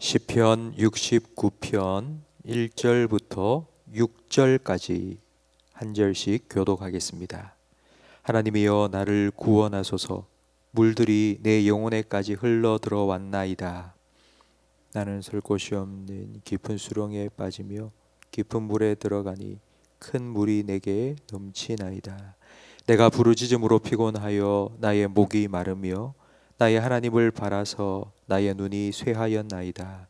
시편 69편 1절부터 6절까지 한 절씩 교독하겠습니다. 하나님이여 나를 구원하소서. 물들이 내 영혼에까지 흘러 들어왔나이다. 나는 설 곳이 없는 깊은 수렁에 빠지며 깊은 물에 들어가니 큰 물이 내게 넘치나이다. 내가 부르짖음으로 피곤하여 나의 목이 마르며 나의 하나님을 바라서 나의 눈이 쇠하였나이다.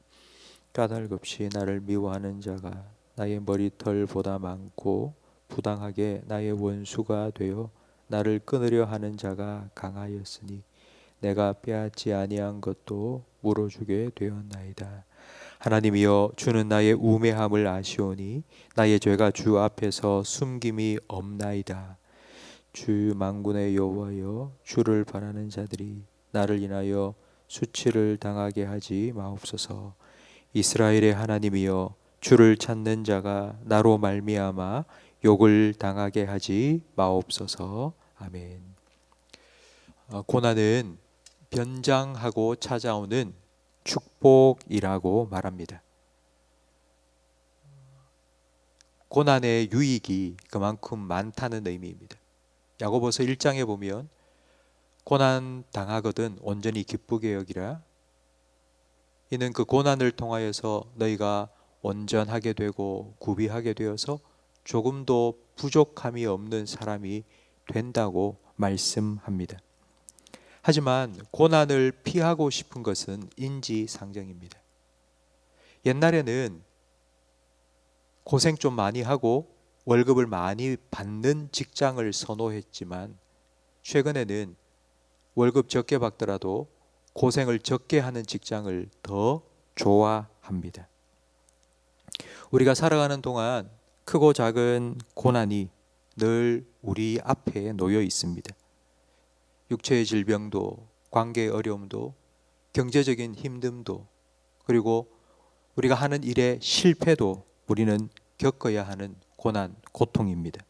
까닭없이 나를 미워하는 자가 나의 머리털보다 많고 부당하게 나의 원수가 되어 나를 끊으려 하는 자가 강하였으니 내가 빼앗지 아니한 것도 물어주게 되었나이다. 하나님이여 주는 나의 우매함을 아시오니 나의 죄가 주 앞에서 숨김이 없나이다. 주 만군의 여호와여 주를 바라는 자들이 나를 인하여 수치를 당하게 하지 마옵소서. 이스라엘의 하나님이여 주를 찾는 자가 나로 말미암아 욕을 당하게 하지 마옵소서. 아멘. 고난은 변장하고 찾아오는 축복이라고 말합니다. 고난의 유익이 그만큼 많다는 의미입니다. 야고보서 1장에 보면 고난 당하거든 온전히 기쁘게 여기라. 이는 그 고난을 통하여서 너희가 온전하게 되고 구비하게 되어서 조금도 부족함이 없는 사람이 된다고 말씀합니다. 하지만 고난을 피하고 싶은 것은 인지상정입니다. 옛날에는 고생 좀 많이 하고 월급을 많이 받는 직장을 선호했지만 최근에는 월급 적게 받더라도 고생을 적게 하는 직장을 더 좋아합니다. 우리가 살아가는 동안 크고 작은 고난이 늘 우리 앞에 놓여 있습니다. 육체의 질병도, 관계의 어려움도, 경제적인 힘듦도, 그리고 우리가 하는 일의 실패도 우리는 겪어야 하는 고난, 고통입니다.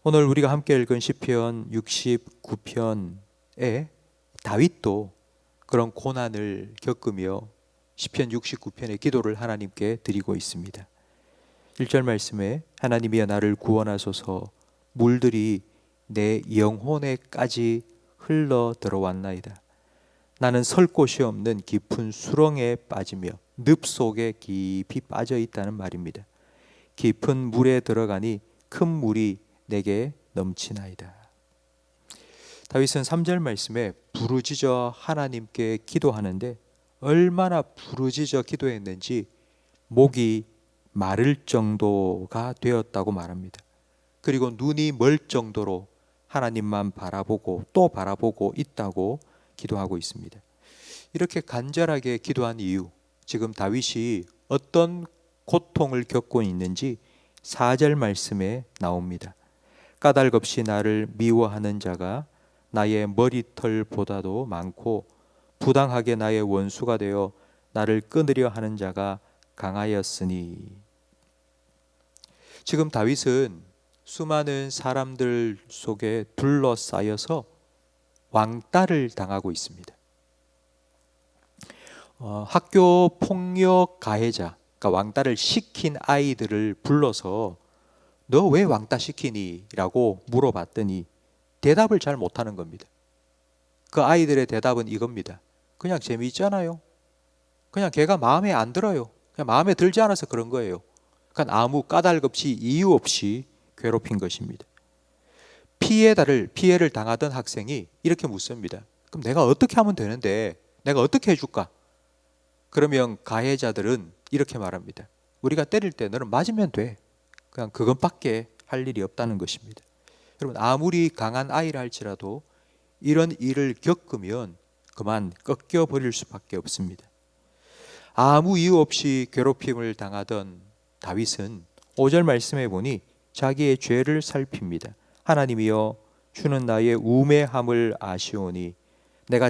오늘 우리가 함께 읽은 시편 69편에 다윗도 그런 고난을 겪으며 시편 69편의 기도를 하나님께 드리고 있습니다. 1절 말씀에 하나님이여 나를 구원하소서. 물들이 내 영혼에까지 흘러 들어왔나이다. 나는 설 곳이 없는 깊은 수렁에 빠지며 늪 속에 깊이 빠져 있다는 말입니다. 깊은 물에 들어가니 큰 물이 내게 넘치나이다. 다윗은 3절 말씀에 부르짖어 하나님께 기도하는데 얼마나 부르짖어 기도했는지 목이 마를 정도가 되었다고 말합니다. 그리고 눈이 멀 정도로 하나님만 바라보고 또 바라보고 있다고 기도하고 있습니다. 이렇게 간절하게 기도한 이유, 지금 다윗이 어떤 고통을 겪고 있는지 4절 말씀에 나옵니다. 까닭없이 나를 미워하는 자가 나의 머리털보다도 많고 부당하게 나의 원수가 되어 나를 끊으려 하는 자가 강하였으니. 지금 다윗은 수많은 사람들 속에 둘러싸여서 왕따를 당하고 있습니다. 학교 폭력 가해자, 그러니까 왕따를 시킨 아이들을 불러서 너 왜 왕따 시키니? 라고 물어봤더니 대답을 잘 못하는 겁니다. 그 아이들의 대답은 이겁니다. 그냥 재미있잖아요. 그냥 걔가 마음에 안 들어요. 그냥 마음에 들지 않아서 그런 거예요. 그러니까 아무 까닭 없이 이유 없이 괴롭힌 것입니다. 피해를 당하던 학생이 이렇게 묻습니다. 그럼 내가 어떻게 하면 되는데? 내가 어떻게 해줄까? 그러면 가해자들은 이렇게 말합니다. 우리가 때릴 때 너는 맞으면 돼. 그냥 그것밖에 할 일이 없다는 것입니다. 여러분, 아무리 강한 아이라 할지라도 이런 일을 겪으면 그만 꺾여버릴 수밖에 없습니다. 아무 이유 없이 괴롭힘을 당하던 다윗은 5절 말씀해 보니 자기의 죄를 살핍니다. 하나님이여 주는 나의 우매함을 아시오니 내가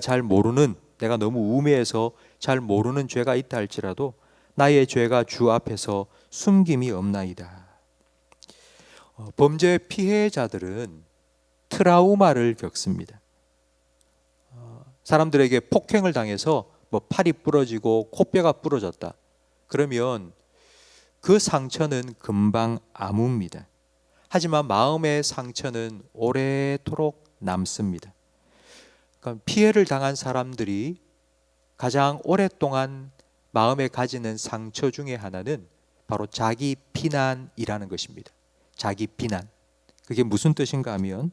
너무 우매해서 잘 모르는 죄가 있다 할지라도 나의 죄가 주 앞에서 숨김이 없나이다. 범죄 피해자들은 트라우마를 겪습니다. 사람들에게 폭행을 당해서 뭐 팔이 부러지고 코뼈가 부러졌다. 그러면 그 상처는 금방 아뭅니다. 하지만 마음의 상처는 오래도록 남습니다. 그러니까 피해를 당한 사람들이 가장 오랫동안 마음에 가지는 상처 중에 하나는 바로 자기 비난이라는 것입니다. 자기 비난. 그게 무슨 뜻인가 하면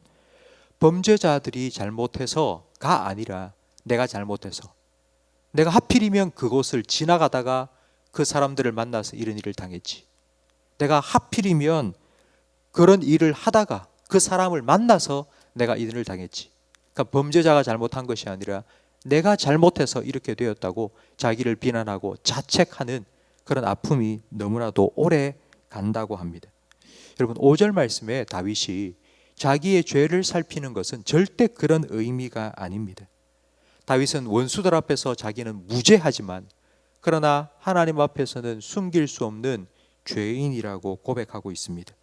범죄자들이 잘못해서가 아니라 내가 잘못해서, 내가 하필이면 그곳을 지나가다가 그 사람들을 만나서 이런 일을 당했지, 내가 하필이면 그런 일을 하다가 그 사람을 만나서 내가 이 일을 당했지. 그러니까 범죄자가 잘못한 것이 아니라 내가 잘못해서 이렇게 되었다고 자기를 비난하고 자책하는 그런 아픔이 너무나도 오래 간다고 합니다. 여러분, 5절 말씀에 다윗이 자기의 죄를 살피는 것은 절대 그런 의미가 아닙니다. 다윗은 원수들 앞에서 자기는 무죄하지만 그러나 하나님 앞에서는 숨길 수 없는 죄인이라고 고백하고 있습니다.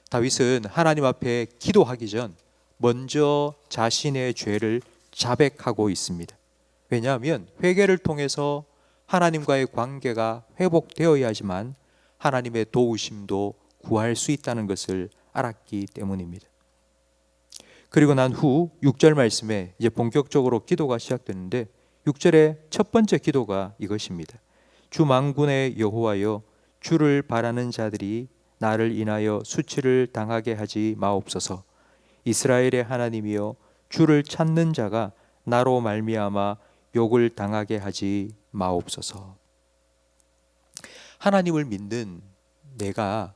다윗은 하나님 앞에 기도하기 전 먼저 자신의 죄를 자백하고 있습니다. 왜냐하면 회개를 통해서 하나님과의 관계가 회복되어야지만 하나님의 도우심도 구할 수 있다는 것을 알았기 때문입니다. 그리고 난 후 6절 말씀에 이제 본격적으로 기도가 시작되는데 6절의 첫 번째 기도가 이것입니다. 주 만군의 여호와여, 주를 바라는 자들이 나를 인하여 수치를 당하게 하지 마옵소서. 이스라엘의 하나님이여, 주를 찾는 자가 나로 말미암아 욕을 당하게 하지 마옵소서. 하나님을 믿는 내가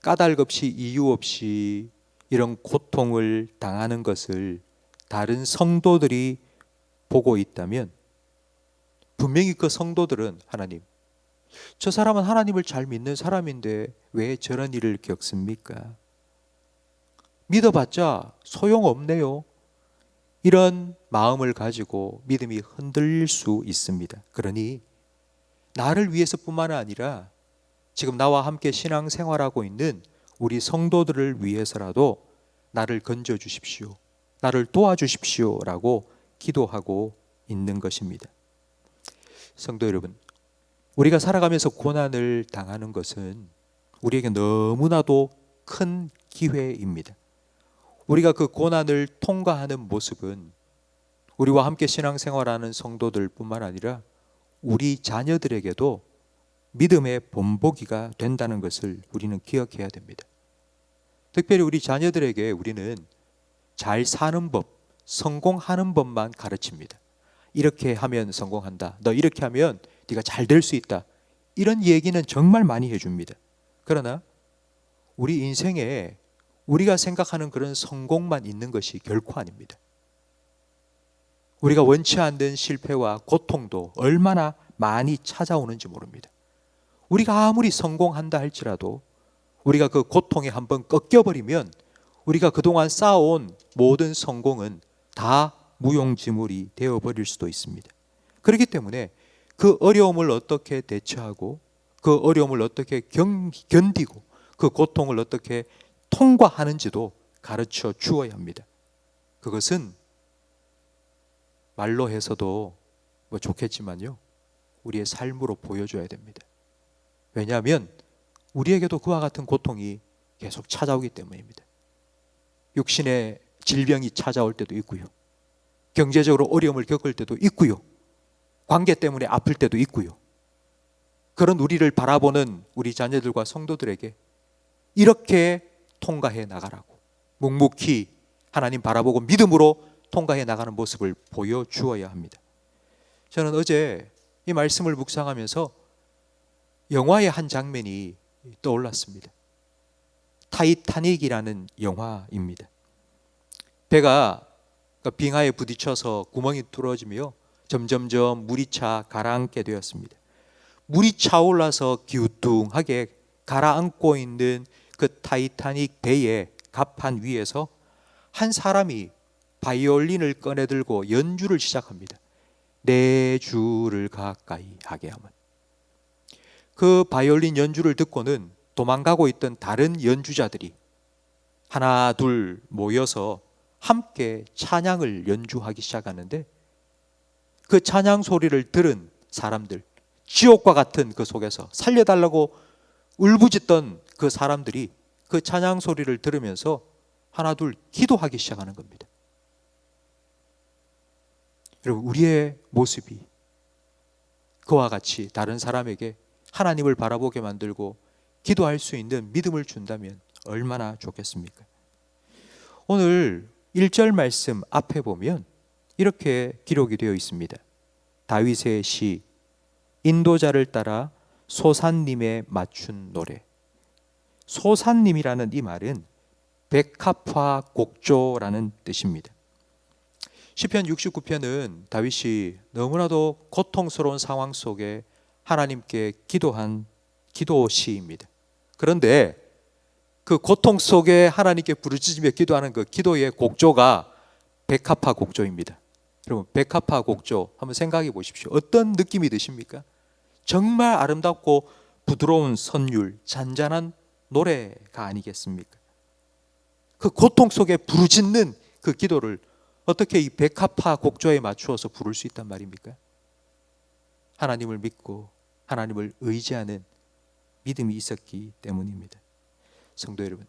까닭 없이 이유 없이 이런 고통을 당하는 것을 다른 성도들이 보고 있다면 분명히 그 성도들은 하나님, 저 사람은 하나님을 잘 믿는 사람인데 왜 저런 일을 겪습니까? 믿어봤자 소용없네요. 이런 마음을 가지고 믿음이 흔들릴 수 있습니다. 그러니 나를 위해서뿐만 아니라 지금 나와 함께 신앙생활하고 있는 우리 성도들을 위해서라도 나를 건져 주십시오, 나를 도와주십시오 라고 기도하고 있는 것입니다. 성도 여러분, 우리가 살아가면서 고난을 당하는 것은 우리에게 너무나도 큰 기회입니다. 우리가 그 고난을 통과하는 모습은 우리와 함께 신앙생활하는 성도들 뿐만 아니라 우리 자녀들에게도 믿음의 본보기가 된다는 것을 우리는 기억해야 됩니다. 특별히 우리 자녀들에게 우리는 잘 사는 법, 성공하는 법만 가르칩니다. 이렇게 하면 성공한다, 너 이렇게 하면 네가 잘 될 수 있다, 이런 얘기는 정말 많이 해줍니다. 그러나 우리 인생에 우리가 생각하는 그런 성공만 있는 것이 결코 아닙니다. 우리가 원치 않는 실패와 고통도 얼마나 많이 찾아오는지 모릅니다. 우리가 아무리 성공한다 할지라도 우리가 그 고통에 한번 꺾여버리면 우리가 그동안 쌓아온 모든 성공은 다 무용지물이 되어버릴 수도 있습니다. 그렇기 때문에 그 어려움을 어떻게 대처하고 그 어려움을 어떻게 견디고 그 고통을 어떻게 통과하는지도 가르쳐 주어야 합니다. 그것은 말로 해서도 뭐 좋겠지만요, 우리의 삶으로 보여줘야 됩니다. 왜냐하면 우리에게도 그와 같은 고통이 계속 찾아오기 때문입니다. 육신의 질병이 찾아올 때도 있고요, 경제적으로 어려움을 겪을 때도 있고요, 관계 때문에 아플 때도 있고요. 그런 우리를 바라보는 우리 자녀들과 성도들에게 이렇게 통과해 나가라고 묵묵히 하나님 바라보고 믿음으로 통과해 나가는 모습을 보여주어야 합니다. 저는 어제 이 말씀을 묵상하면서 영화의 한 장면이 떠올랐습니다. 타이타닉이라는 영화입니다. 배가 빙하에 부딪혀서 구멍이 뚫어지며 점점점 물이 차 가라앉게 되었습니다. 물이 차올라서 기우뚱하게 가라앉고 있는 그 타이타닉 배의 갑판 위에서 한 사람이 바이올린을 꺼내들고 연주를 시작합니다. 내 주를 가까이 하게 하면. 그 바이올린 연주를 듣고는 도망가고 있던 다른 연주자들이 하나 둘 모여서 함께 찬양을 연주하기 시작하는데 그 찬양 소리를 들은 사람들, 지옥과 같은 그 속에서 살려달라고 울부짖던 그 사람들이 그 찬양 소리를 들으면서 하나 둘 기도하기 시작하는 겁니다. 여러분, 우리의 모습이 그와 같이 다른 사람에게 하나님을 바라보게 만들고 기도할 수 있는 믿음을 준다면 얼마나 좋겠습니까? 오늘 1절 말씀 앞에 보면 이렇게 기록이 되어 있습니다. 다윗의 시, 인도자를 따라 소산님에 맞춘 노래. 소산님이라는 이 말은 백합화 곡조라는 뜻입니다. 시편 69편은 다윗이 너무나도 고통스러운 상황 속에 하나님께 기도한 기도 시입니다. 그런데 그 고통 속에 하나님께 부르짖으며 기도하는 그 기도의 곡조가 백합화 곡조입니다. 여러분, 백합화 곡조 한번 생각해 보십시오. 어떤 느낌이 드십니까? 정말 아름답고 부드러운 선율, 잔잔한 노래가 아니겠습니까? 그 고통 속에 부르짖는 그 기도를 어떻게 이 백합화 곡조에 맞추어서 부를 수 있단 말입니까? 하나님을 믿고 하나님을 의지하는 믿음이 있었기 때문입니다. 성도 여러분,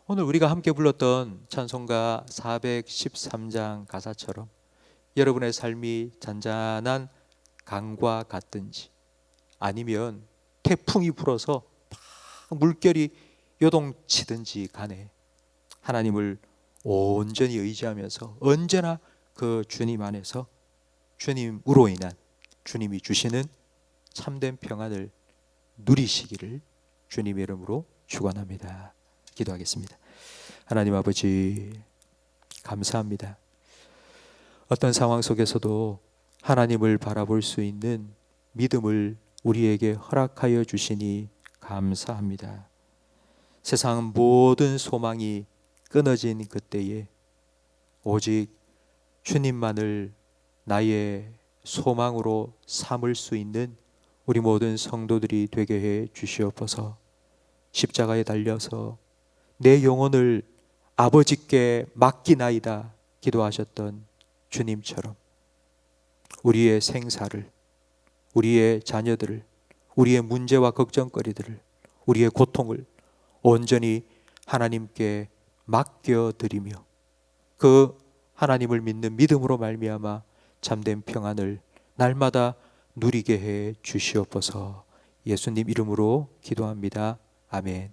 오늘 우리가 함께 불렀던 찬송가 413장 가사처럼 여러분의 삶이 잔잔한 강과 같든지 아니면 태풍이 불어서 막 물결이 요동치든지 간에 하나님을 온전히 의지하면서 언제나 그 주님 안에서 주님으로 인한 주님이 주시는 참된 평안을 누리시기를 주님의 이름으로 축원합니다. 기도하겠습니다. 하나님 아버지, 감사합니다. 어떤 상황 속에서도 하나님을 바라볼 수 있는 믿음을 우리에게 허락하여 주시니 감사합니다. 세상 모든 소망이 끊어진 그때에 오직 주님만을 나의 소망으로 삼을 수 있는 우리 모든 성도들이 되게 해 주시옵소서. 십자가에 달려서 내 영혼을 아버지께 맡기나이다 기도하셨던 주님처럼 우리의 생사를, 우리의 자녀들을, 우리의 문제와 걱정거리들을, 우리의 고통을 온전히 하나님께 맡겨드리며 그 하나님을 믿는 믿음으로 말미암아 참된 평안을 날마다 누리게 해 주시옵소서. 예수님 이름으로 기도합니다. 아멘.